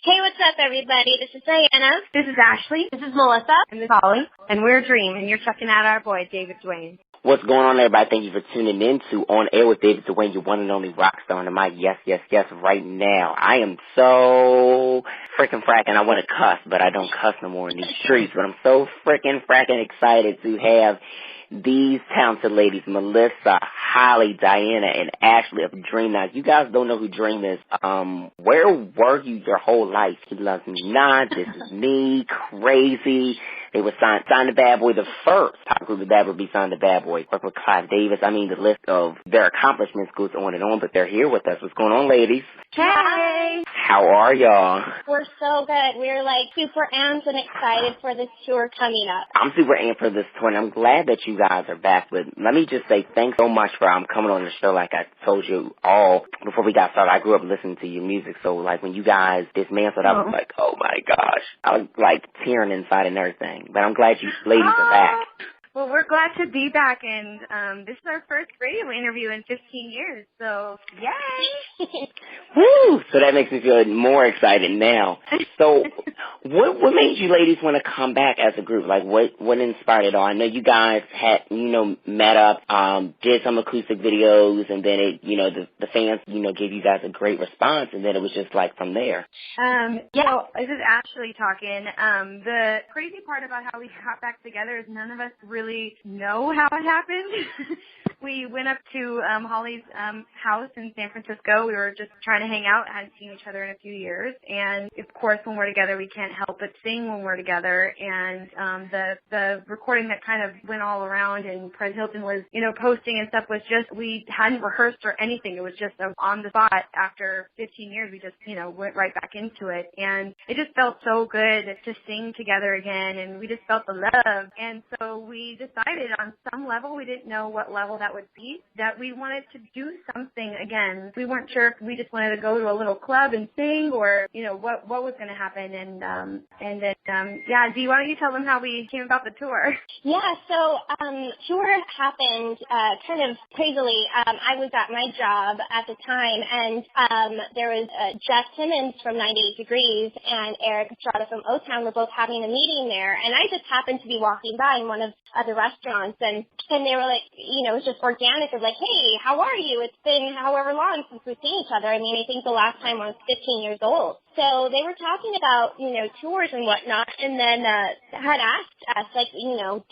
Hey, what's up, everybody? This is Diana. This is Ashley. This is Melissa. And this is Holly. And we're Dream, and you're checking out our boy, David Duane. What's going on, everybody? Thank you for tuning in to On Air with David Duane, your one and only rock star on the mic. Yes, yes, yes, right now. I am so freaking fracking. I want to cuss, but I don't cuss no more in these streets. But I'm so freaking fracking excited to have these talented ladies, Melissa, Holly, Diana, and Ashley of Dream. Now, if you guys don't know who Dream is, where were you your whole life? He Loves Me Not, This Is Me, Crazy. They were signed to Bad Boy, the first pop group that would be signed to Bad Boy. Worked with Clive Davis. I mean, the list of their accomplishments goes on and on, but they're here with us. What's going on, ladies? Hey! How are y'all? We're so good. We're super amped and excited for this tour coming up. I'm super amped for this tour, and I'm glad that you guys are back. But let me just say thanks so much for coming on the show. Like I told you all before we got started, I grew up listening to your music. So, when you guys dismantled, I was like, oh, my gosh. I was, tearing inside and everything. But I'm glad you ladies are back. Well, we're glad to be back, and this is our first radio interview in 15 years, so yay! Woo! So that makes me feel more excited now. So what made you ladies want to come back as a group? What inspired it all? I know you guys had, met up, did some acoustic videos, and then the fans, gave you guys a great response, and then it was just from there. This is Ashley talking. The crazy part about how we got back together is none of us really know how it happened. We went up to Holly's house in San Francisco. We were just trying to hang out. Hadn't seen each other in a few years. And, of course, when we're together, we can't help but sing when we're together. And the recording that kind of went all around and Fred Hilton was, posting and stuff was just, we hadn't rehearsed or anything. It was just on the spot. After 15 years, we just, went right back into it. And it just felt so good to sing together again. And we just felt the love. And so we decided on some level, we didn't know what level that would be, that we wanted to do something again. We weren't sure if we just wanted to go to a little club and sing or, what was going to happen. And then, Dee, why don't you tell them how we came about the tour? Yeah, so tour happened kind of crazily. I was at my job at the time, and there was Jeff Timmons from 98 Degrees and Eric Estrada from O-Town were both having a meeting there, and I just happened to be walking by in one of the restaurants, and they were it was just organic of hey, how are you? It's been however long since we've seen each other. I mean, I think the last time I was 15 years old. So they were talking about, tours and whatnot, and then had asked us,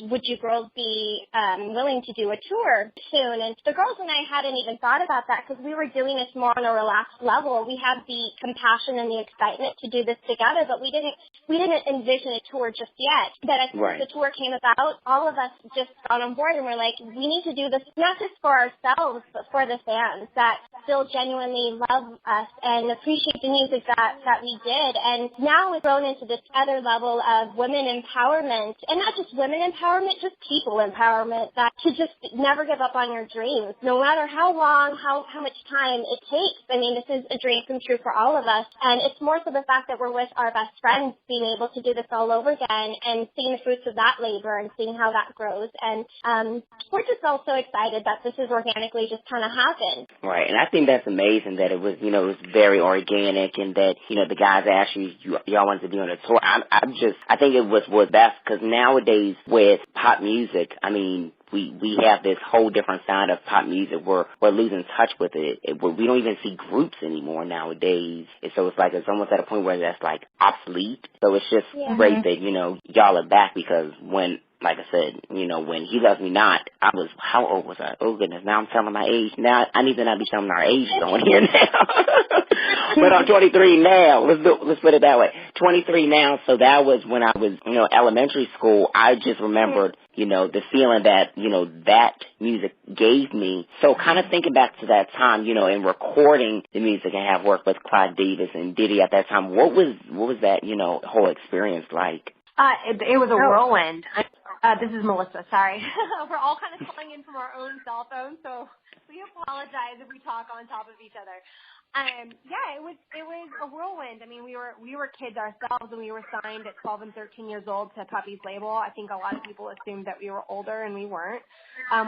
would you girls be willing to do a tour soon? And the girls and I hadn't even thought about that because we were doing this more on a relaxed level. We had the compassion and the excitement to do this together, but we didn't envision a tour just yet. But as soon as the tour came about, all of us just got on board and we're we need to do this not just for ourselves, but for the fans that still genuinely love us and appreciate the music that we did. And now we've grown into this other level of women empowerment, and not just women empowerment, just people empowerment, that to just never give up on your dreams, no matter how long, how much time it takes. I mean, this is a dream come true for all of us, and it's more so the fact that we're with our best friends, being able to do this all over again and seeing the fruits of that labor and seeing how that grows. And we're just all so excited that this is organically just kind of happened. Right, and I think that's amazing that it was, it was very organic, and that, the guys asked y'all wanted to be on a tour. I think it was best, because nowadays with pop music, I mean, we have this whole different side of pop music. We're losing touch with it. We don't even see groups anymore nowadays. And so it's almost at a point where that's obsolete. So it's just great that, y'all are back, because when, like I said, when He Loves Me Not, how old was I? Oh goodness, now I'm telling my age. Now I need to not be telling our age on here now. But I'm 23 now. Let's put it that way. 23 now. So that was when I was, elementary school. I just remembered, the feeling that, that music gave me. So kind of thinking back to that time, in recording the music and have worked with Clive Davis and Diddy at that time, what was that, whole experience like? It was a whirlwind. This is Melissa, sorry. We're all kind of calling in from our own cell phones, so We apologize if we talk on top of each other. Yeah, it was a whirlwind. I mean, we were kids ourselves, and we were signed at 12 and 13 years old to Puppy's label. I think a lot of people assumed that we were older, and we weren't.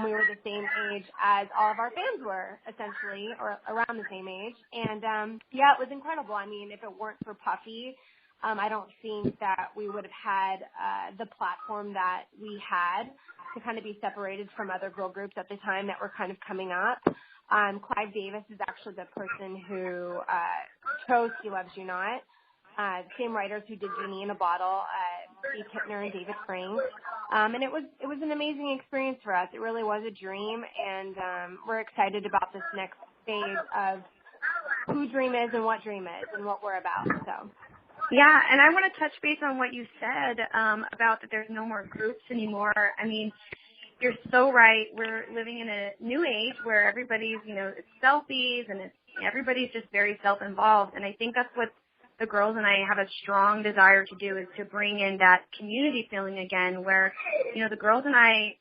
We were the same age as all of our fans were, essentially, or around the same age. And yeah, it was incredible. I mean, if it weren't for Puffy, I don't think that we would have had the platform that we had to kind of be separated from other girl groups at the time that were kind of coming up. Clive Davis is actually the person who chose He Loves You Not. Same writers who did Genie in a Bottle, Steve Kipner and David Frings. And it was an amazing experience for us. It really was a dream, and we're excited about this next phase of who Dream is and what Dream is and what we're about. So. Yeah, and I want to touch base on what you said about that there's no more groups anymore. I mean, you're so right. We're living in a new age where everybody's, it's selfies and everybody's just very self-involved. And I think that's what the girls and I have a strong desire to do, is to bring in that community feeling again where, the girls and I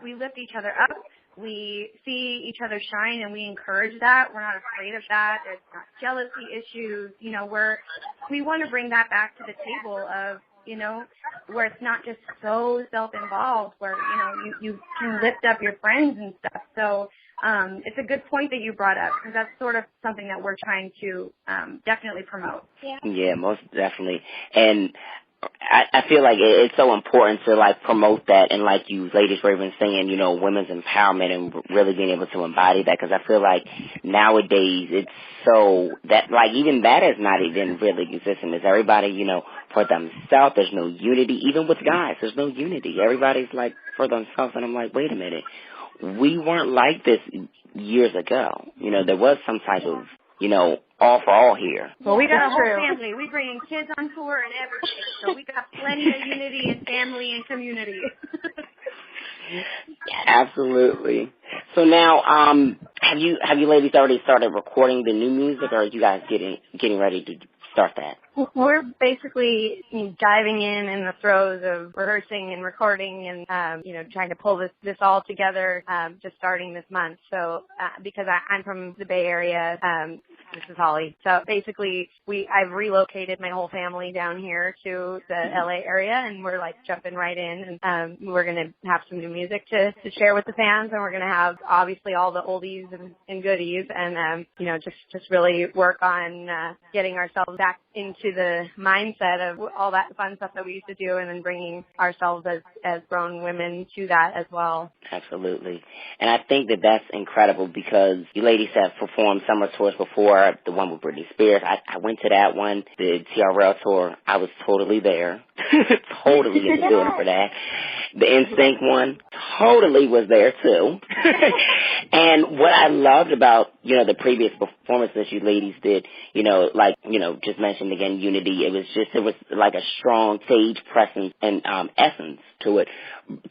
we lift each other up. We see each other shine, and we encourage that. We're not afraid of that. There's not jealousy issues. We want to bring that back to the table of, where it's not just so self-involved, where, you can lift up your friends and stuff. So it's a good point that you brought up, because that's sort of something that we're trying to definitely promote. Yeah, most definitely. And I feel like it's so important to promote that, and like you ladies were even saying, women's empowerment and really being able to embody that, because I feel like nowadays it's so that even that is not even really existing. Is everybody, for themselves? There's no unity. Even with guys, there's no unity. Everybody's for themselves, and I'm like, wait a minute. We weren't like this years ago. There was some type of, all for all here. Well, we got a whole family. We bring kids on tour and everything. So we got plenty of unity and family and community. Absolutely. So now, have you ladies already started recording the new music, or are you guys getting ready to start that? We're basically diving in the throes of rehearsing and recording and, trying to pull this all together, just starting this month. So, because I'm from the Bay Area, this is Holly. So basically I've relocated my whole family down here to the LA area, and we're jumping right in, and, we're going to have some new music to share with the fans, and we're going to have obviously all the oldies and goodies, and, just really work on, getting ourselves back into the mindset of all that fun stuff that we used to do, and then bringing ourselves as grown women to that as well. Absolutely. And I think that that's incredible, because you ladies have performed summer tours before, the one with Britney Spears. I went to that one, the TRL tour. I was totally there. Totally in the building for that. The NSYNC one, totally was there too. And what I loved about, the previous performances you ladies did, just mentioned again, unity. It was like a strong stage presence and essence to it.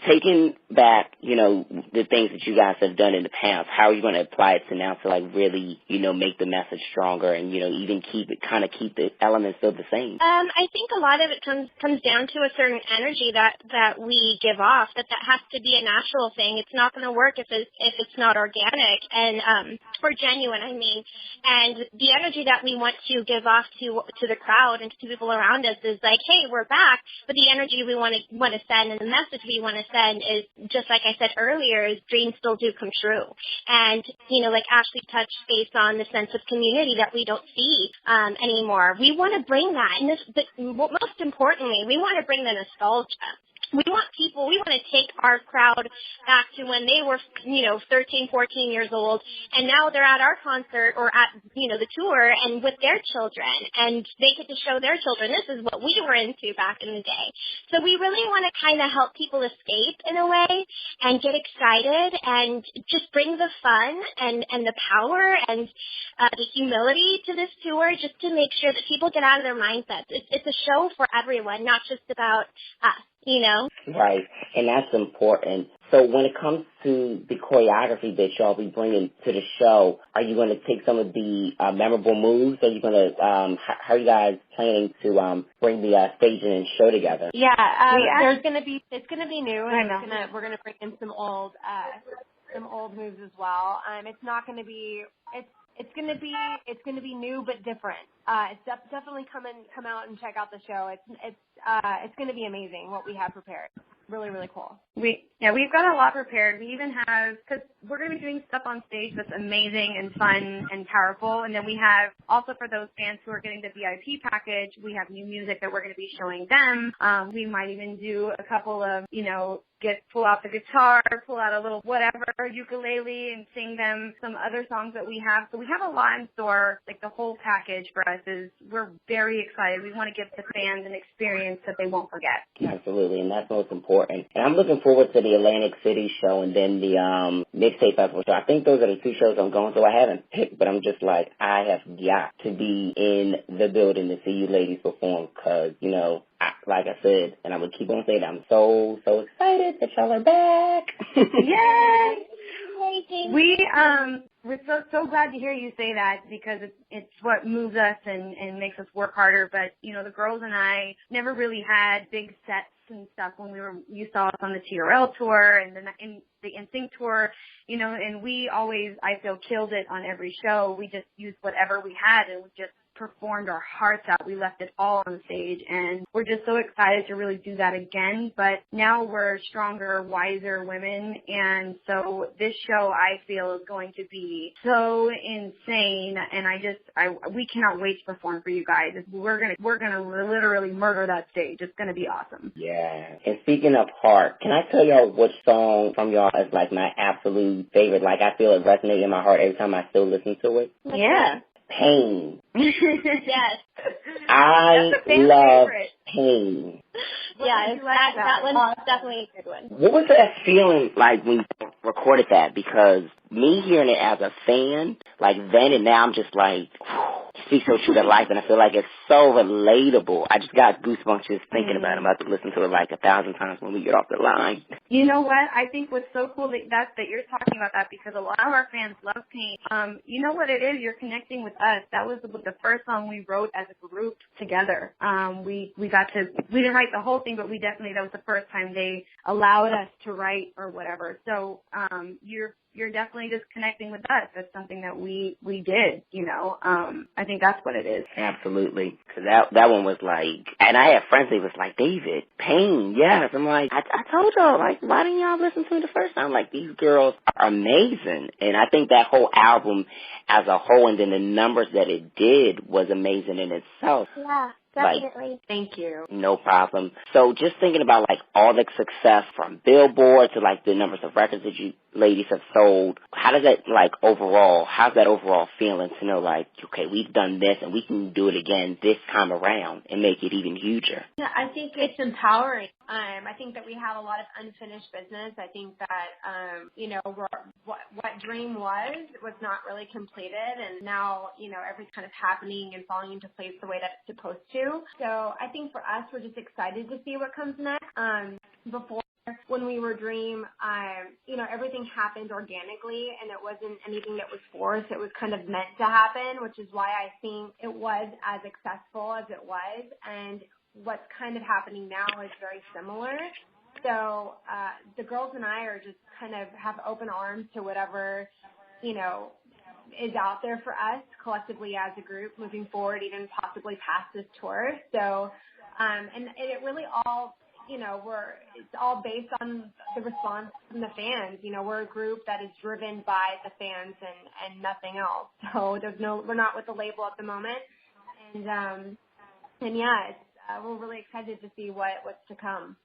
Taking back, the things that you guys have done in the past, how are you going to apply it to now to really, make the message stronger and, even keep the elements still the same? I think a lot of it comes down to a certain energy that we give off, that has to be a natural thing. It's not going to work if it's not organic and or genuine, and the energy that we want to give off to the crowd and to people around us is hey, we're back, but the energy we want to send and the message we want to send is, just like I said earlier, is dreams still do come true. And, like Ashley touched base on the sense of community that we don't see anymore. We want to bring that, and most importantly, we want to bring the nostalgia. We want to take our crowd back to when they were, 13, 14 years old, and now they're at our concert or at, the tour and with their children, and they get to show their children, this is what we were into back in the day. So we really want to kind of help people escape in a way and get excited and just bring the fun and the power and the humility to this tour, just to make sure that people get out of their mindsets. It's a show for everyone, not just about us. Right, and that's important. So when it comes to the choreography that y'all be bringing to the show, are you going to take some of the memorable moves? Are you going to, how are you guys planning to bring the staging and show together? Yeah, it's going to be new, and we're going to bring in some old some old moves as well. It's not going to be it's going to be new but different. Definitely come out and check out the show. It's going to be amazing what we have prepared. Really, really cool. We've got a lot prepared. We even have, because we're going to be doing stuff on stage that's amazing and fun and powerful. And then we have, also for those fans who are getting the VIP package, we have new music that we're going to be showing them. We might even do a couple of, pull out the guitar, pull out a little whatever, ukulele, and sing them some other songs that we have. So we have a lot in store. Like, the whole package for us we're very excited. We want to give the fans an experience that they won't forget. Absolutely, and that's most important. And I'm looking forward to the Atlantic City show and then the Mixtape Festival show. I think those are the two shows I'm going to. I haven't picked, but I'm just like, I have got to be in the building to see you ladies perform because, like I said, and I would keep on saying, I'm so excited that y'all are back. Yay! We're so glad to hear you say that because it's what moves us and makes us work harder. But, the girls and I never really had big sets and stuff when you saw us on the TRL tour and then the NSYNC tour, and we always, I feel, killed it on every show. We just used whatever we had and we just performed our hearts out. We left it all on stage, and we're just so excited to really do that again. But now we're stronger, wiser women, and so this show, I feel, is going to be so insane, and we cannot wait to perform for you guys. We're gonna literally murder that stage. It's gonna be awesome. Yeah. And speaking of heart, can I tell y'all which song from y'all is like my absolute favorite? Like, I feel it resonate in my heart every time I still listen to it. Yeah. Pain. Yes. I love Pain. Yeah, that one's definitely a good one. What was that feeling like when you recorded that? Because me hearing it as a fan, like then and now, I'm just like, speaks so true to life, and I feel like it's so relatable. I just got goosebumps just thinking about it. I'm about to listen to it like 1,000 times when we get off the line. You know what? I think what's so cool that you're talking about that because a lot of our fans love Pain. You know what it is? You're connecting with us. That was the first song we wrote as a group together. We didn't write the whole thing, but that was the first time they allowed us to write or whatever. So you're definitely just connecting with us. That's something that we did, I think that's what it is. Absolutely. Because that one was like, and I had friends that was like, David, Pain, yes. I'm like, I told y'all, like, why didn't y'all listen to me the first time? Like, these girls are amazing. And I think that whole album as a whole and then the numbers that it did was amazing in itself. Yeah. Definitely. Thank you. No problem. So just thinking about like all the success from Billboard to like the numbers of records that you ladies have sold, how's that overall feeling to know like, okay, we've done this and we can do it again this time around and make it even huger? Yeah, I think it's empowering. I think that we have a lot of unfinished business. I think that, what Dream was not really completed, and now, everything's kind of happening and falling into place the way that it's supposed to. So I think for us, we're just excited to see what comes next. Before, when we were Dream, everything happened organically, and it wasn't anything that was forced. It was kind of meant to happen, which is why I think it was as successful as it was. And what's kind of happening now is very similar. So the girls and I are just kind of have open arms to whatever, is out there for us collectively as a group moving forward, even possibly past this tour. So, and it really all, it's all based on the response from the fans. We're a group that is driven by the fans and nothing else. So we're not with the label at the moment. And yeah, we're really excited to see what's to come.